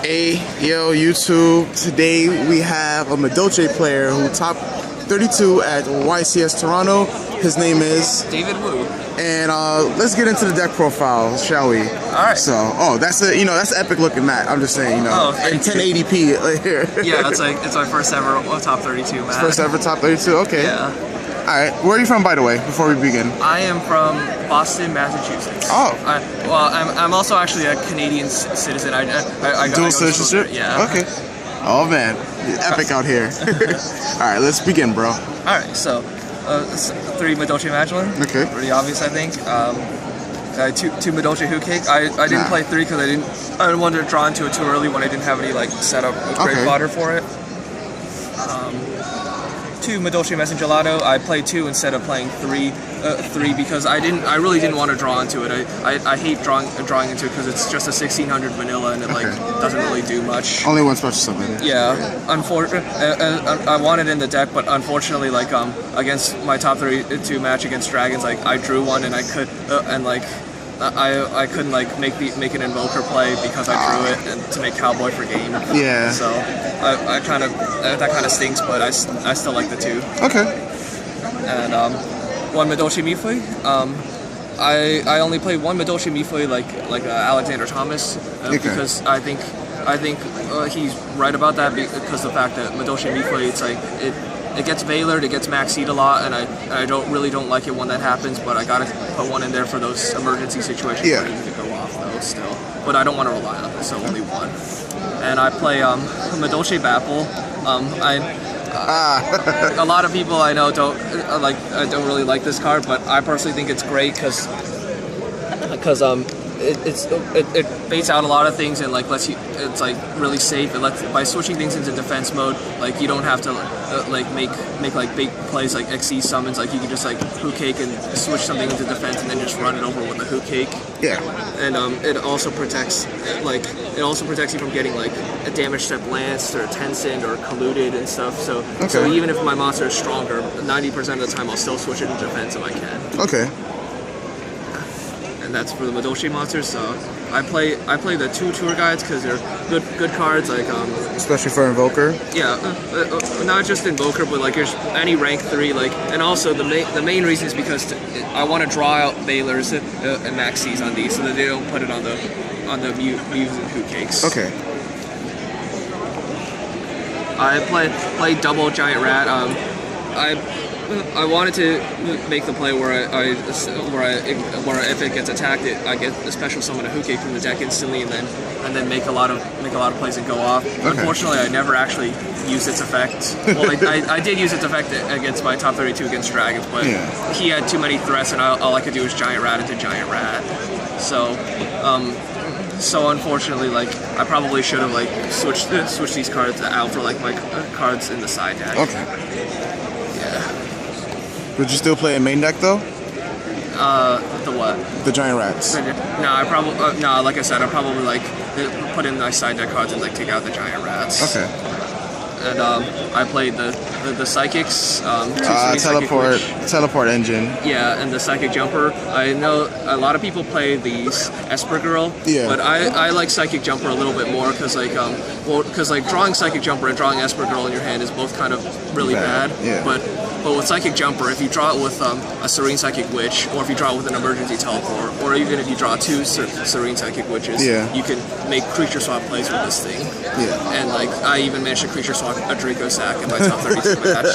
Hey, yo, YouTube. Today we have a Madolche player who top 32 at YCS Toronto. His name is David Wu. And let's get into the deck profile, shall we? All right. So, that's a that's an epic looking mat. I'm just saying, in 1080p here. Yeah, it's my first ever top 32 mat. First ever top 32. Okay. Yeah. All right. Where are you from, by the way? Before we begin. I am from Boston, Massachusetts. Oh. I'm also actually a Canadian citizen. I dual citizenship. Yeah. Okay. Oh man, epic out here. All right, let's begin, bro. All right. So, 3 Madolche Magdalene. Okay. Pretty obvious, I think. 2 Madolche Hoot Cake. I didn't play 3 because I didn't want to draw into it too early when I didn't have any setup great fodder for it. 2 Madolche Messenger Gelato. I played 2 instead of playing 3 because I really didn't want to draw into it. I hate drawing into it because it's just a 1600 vanilla and it doesn't really do much. Only one special summon. Yeah, I want it in the deck, but unfortunately, against my top 32 match against Dragons, I drew one and I could I couldn't make an invoker play because I drew it and to make Cowboy for game. Yeah. So that kind of stinks, but I still like the 2. Okay. And 1 Madolche Mifui. I only played 1 Madolche Mifui like Alexander Thomas because I think he's right about that because the fact that Madolche Mifui it gets Veilered, it gets Maxied a lot, and I don't like it when that happens, but I gotta put 1 in there for those emergency situations where you need to go off though still. But I don't want to rely on it, so only 1. And I play Madolche Bapple. A lot of people I know don't really like this card, but I personally think it's great because it baits out a lot of things and lets you. It's really safe. It lets by switching things into defense mode. You don't have to make big plays like XE summons. You can just Hoot Cake and switch something into defense and then just run it over with a Hoot Cake. Yeah. And it also protects you from getting a damage step lanced or Tencent or colluded and stuff. So even if my monster is stronger, 90% of the time I'll still switch it into defense if I can. Okay. And that's for the Madolche monsters. So I play the 2 tour guides because they're good cards. Especially for Invoker. Yeah, not just Invoker, but there's any rank 3. And also the main reason is because I want to draw out Veilers and Maxies on these so that they don't put it on the Mews and Hoot Cakes. Okay. I play double Giant Rat. I wanted to make the play where if it gets attacked, I get a special summon a Hoot Cake from the deck instantly, and then make a lot of plays and go off. Okay. Unfortunately, I never actually used its effect. Well, I did use its effect against my top 32 against Dragons, but he had too many threats, and all I could do was Giant Rat into Giant Rat. So. So unfortunately, I probably should have switched these cards out for my cards in the side deck. Okay. Yeah. Would you still play a main deck though? The what? The Giant Rats. No, I probably no. Like I said, I probably put in my side deck cards and take out the Giant Rats. Okay. And I played the Psychics. Teleport engine. Yeah, and the Psychic Jumper. I know a lot of people play these Esper Girl. Yeah. But I like Psychic Jumper a little bit more because drawing Psychic Jumper and drawing Esper Girl in your hand is both kind of really bad. Yeah. But with Psychic Jumper, if you draw it with a Serene Psychic Witch, or if you draw it with an Emergency Teleport, or even if you draw 2 Serene Psychic Witches, you can make creature swap plays with this thing. Yeah. And I even managed to creature swap a Draco Sack in my top 32 match.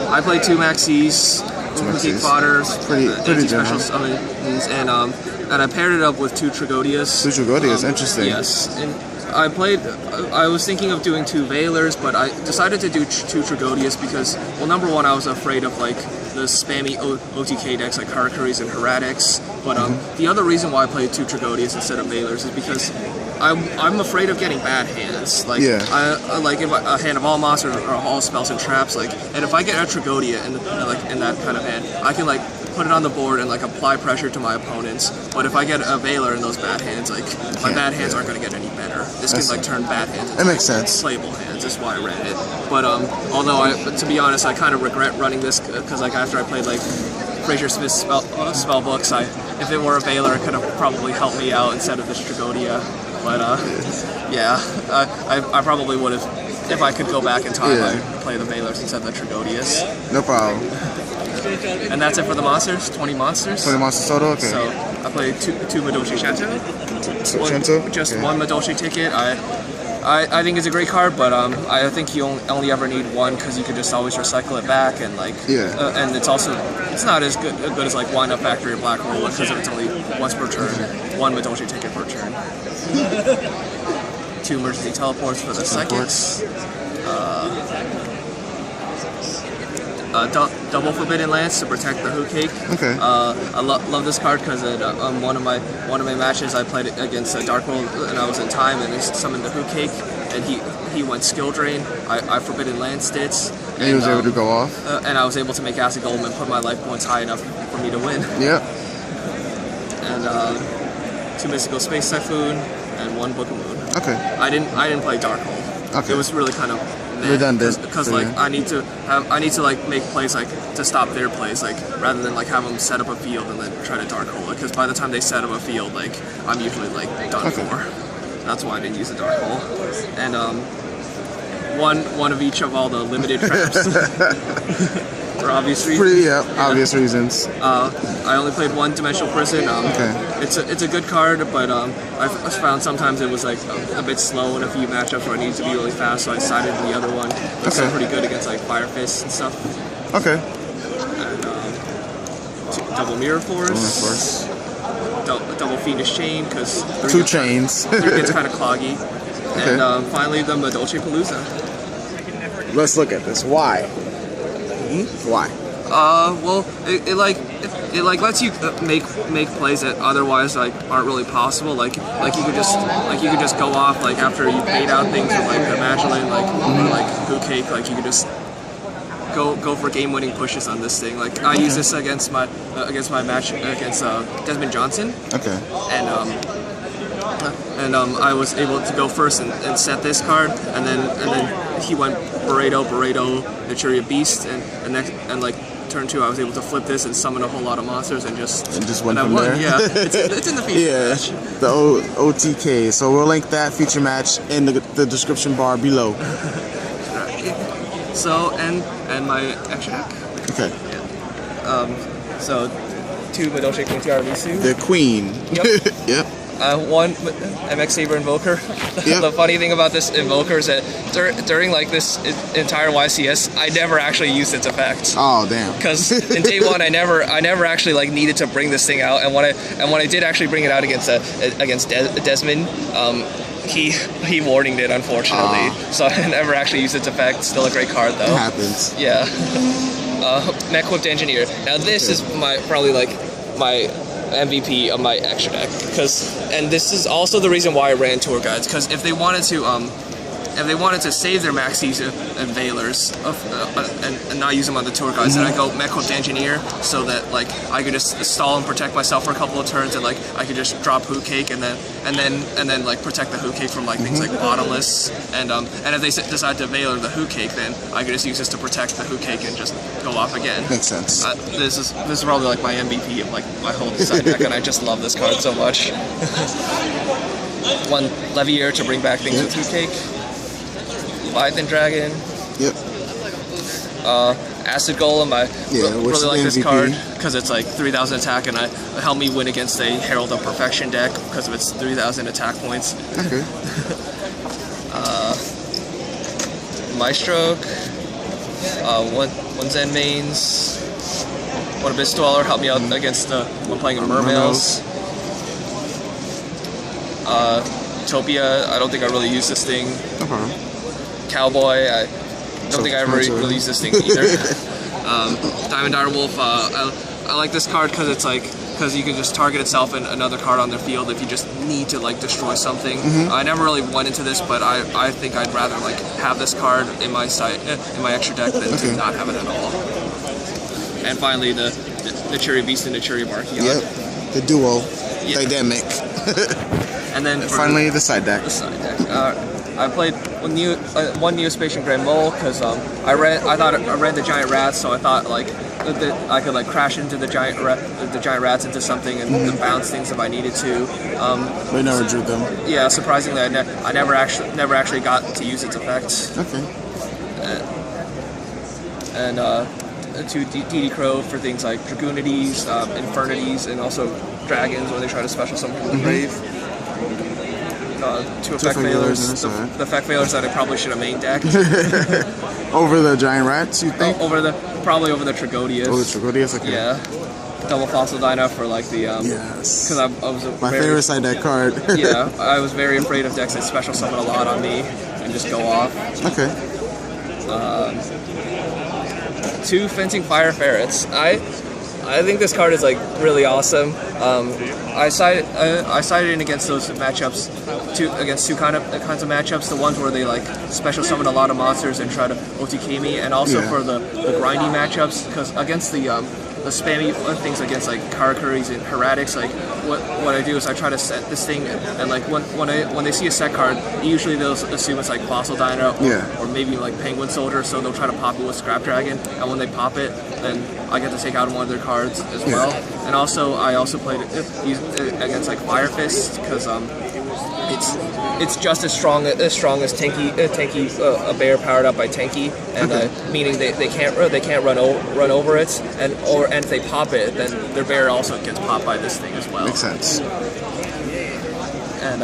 I play 2 Maxies, 2 Geek Fodders, pretty special summons, and I paired it up with 2 Tragodias. 2 Tragodias, interesting. Yes, and I was thinking of doing 2 Veilers, but I decided to do 2 Tragodias because, well, number one, I was afraid of the spammy OTK decks like Harakuris and Heretics. But the other reason why I played 2 Tragodias instead of Veilers is because I'm afraid of getting bad hands. If a hand of all monsters or all spells and traps, and if I get a Tragodia in that kind of hand, I can put it on the board and apply pressure to my opponents. But if I get a Veiler in those bad hands, my bad hands aren't going to get any better. This can turn bad hands into playable hands. That's why I ran it. But although to be honest, I kind of regret running this because after I played Fraser Smith's spell books, if it were a Veiler, it could have probably helped me out instead of the Stragodia. But yeah, I probably would have, if I could go back in time, I'd play the Veilers instead of the Tragodias. No problem. And that's it for the monsters. 20 monsters. 20 monsters total. Okay. So I played two Madolche Shanto. Just one Madolche ticket. I think it's a great card, but I think you only ever need one because you could just always recycle it back, and like and it's not as good as like Wind Up Factory or Black Roller because it's only once per turn, one Madolche ticket per turn. 2 emergency teleports for the seconds. Double Forbidden Lance to protect the Who Cake. Okay. I love this card because one of my matches I played against Dark World and I was in time and he summoned the Who Cake and he went Skill Drain. I Forbidden Lanced it. And he was able to go off. And I was able to make Acid Golem and put my life points high enough for me to win. Yep. And 2 Mystical Space Typhoon and 1 Book of Moon. Okay. I didn't play Dark World. Okay. It was really kind of redundant because like I need to like make plays like to stop their plays like rather than like have them set up a field and then try to Dark Hole it because by the time they set up a field like I'm usually like done for. That's why I didn't use the Dark Hole. And one of each of all the limited traps for obvious reasons. Obvious reasons. I only played 1 Dimensional Prison. It's a good card, but I found sometimes it was like a bit slow in a few matchups where I needed to be really fast, so I decided the other one. It's pretty good against like Fire Fist and stuff. Okay. And double Mirror Force. Double Fiendish Chain because 2 chains. 3 gets kind of cloggy. Okay. And finally the Madolche Palooza. Let's look at this. Why? Why? Well, it lets you make plays that otherwise like aren't really possible. Like you could just go off like after you paid out things with like the Magdalene or like Who Cake. Like you could just go for game-winning pushes on this thing. Like I used this against my match against Desmond Johnson. Okay. And I was able to go first and set this card, and then he went Burrito, Naturia Beast, and like turn 2 I was able to flip this and summon a whole lot of monsters and just went from there. Yeah, it's in the feature match. The OTK. So we'll link that feature match in the description bar below. So and my extra deck. Okay. Yeah. So 2 Madolche Queen Tiara-Risu. The Queen. Yep. Yep. 1 MX Saber Invoker. The funny thing about this Invoker is that during like this entire YCS, I never actually used its effect. Oh damn! Because in day 1, I never actually like needed to bring this thing out, and when I did actually bring it out against Desmond, he warninged it unfortunately, so I never actually used its effect. Still a great card though. It happens. Yeah. Mech-Whipped Engineer. Now this is probably my MVP of my extra deck and this is also the reason why I ran tour guides because if they wanted to save their maxis and Veilers and not use them on the tour guides, then I go Mech-Whipped Engineer so that like I could just stall and protect myself for a couple of turns and like I could just drop Who Cake and then like protect the Who Cake from like things like Bottomless and if they decide to Veiler the Who Cake, then I could just use this to protect the Who Cake and just go off again. Makes sense. This is probably like my MVP of like my whole design deck, and I just love this card so much. 1 Levier to bring back things with Who Cake. Leviathan Dragon. Yep. Acid Golem. I really like this MVP? card because it's like 3,000 attack and it helped me win against a Herald of Perfection deck because of its 3,000 attack points. Okay. Maestro. 1 Zen Mains. 1 Abyss Dweller helped me out against when playing in Mermails. Utopia. I don't think I really used this thing. Cowboy. I don't think I ever really used this thing either. Diamond Direwolf. I like this card because it's like you can just target itself and another card on their field if you just need to like destroy something. I never really went into this, but I think I'd rather like have this card in my extra deck than to not have it at all. And finally the Naturia Beast and Naturia Barkion. Yep. The duo. Dynamic. And then finally the side deck. The side deck. I played one Neospatian Grand Mole because I read the Giant Rats, so I thought like I could like crash into the giant rats into something and bounce things if I needed to. But you never drew them. Yeah, surprisingly, I never actually got to use its effect. Okay. And to DD Crow for things like Dragoonities, Infernities, and also Dragons when they try to special summon from the grave. Two effect failures. The effect failures that I probably should have main decked. Over the giant rats, you think? Probably over the Tragodius. Oh, the Tragodius, okay. Yeah. Double Fossil Dyna for like the yes. Because I was my favorite side deck card. Yeah, I was very afraid of decks that special summon a lot on me and just go off. Okay. 2 Fencing Fire Ferrets. I think this card is like really awesome. I sided in against those matchups, against two kinds of matchups. The ones where they like special summon a lot of monsters and try to OTK me, and also for the grindy matchups, because against the spammy things against like Karakuris and Heretics, like what I do is I try to set this thing, and like when they see a set card, usually they'll assume it's like Fossil Dyna or maybe like Penguin Soldier, so they'll try to pop it with Scrap Dragon, and when they pop it, then I get to take out one of their cards as well. And also I played it against like Fire Fist, because it's just as strong as Tanky, a bear powered up by Tanky, and meaning they can't run over it, and if they pop it, then their bear also gets popped by this thing as well. Makes sense. And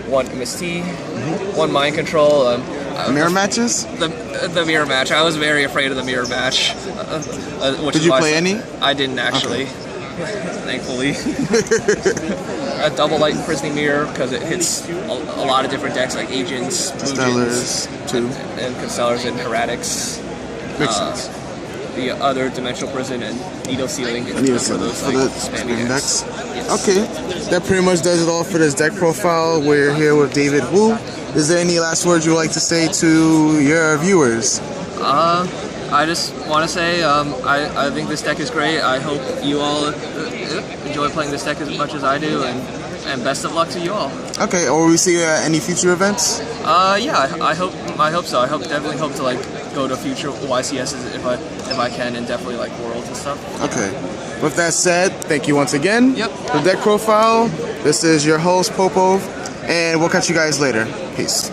1 Misty, 1 Mind Control. Mirror matches? The mirror match. I was very afraid of the mirror match. Did you play any? I didn't actually. Okay. Thankfully. A double light imprisoning mirror because it hits a lot of different decks like Agents, Constellars, and Constellars and Heretics. Makes sense. The other Dimensional Prison and Needle Sealing for those like spammy decks. Yes. Okay, that pretty much does it all for this deck profile. We're here with David Wu. Is there any last words you'd like to say to your viewers? I just want to say I think this deck is great. I hope you all enjoy playing this deck as much as I do, and best of luck to you all. Okay, or will we see any future events? Yeah, I hope so. I definitely hope to like go to future YCSs if I can, and definitely like Worlds and stuff. Okay. With that said, thank you once again. Yep. For Deck Profile, this is your host Popov, and we'll catch you guys later. Peace.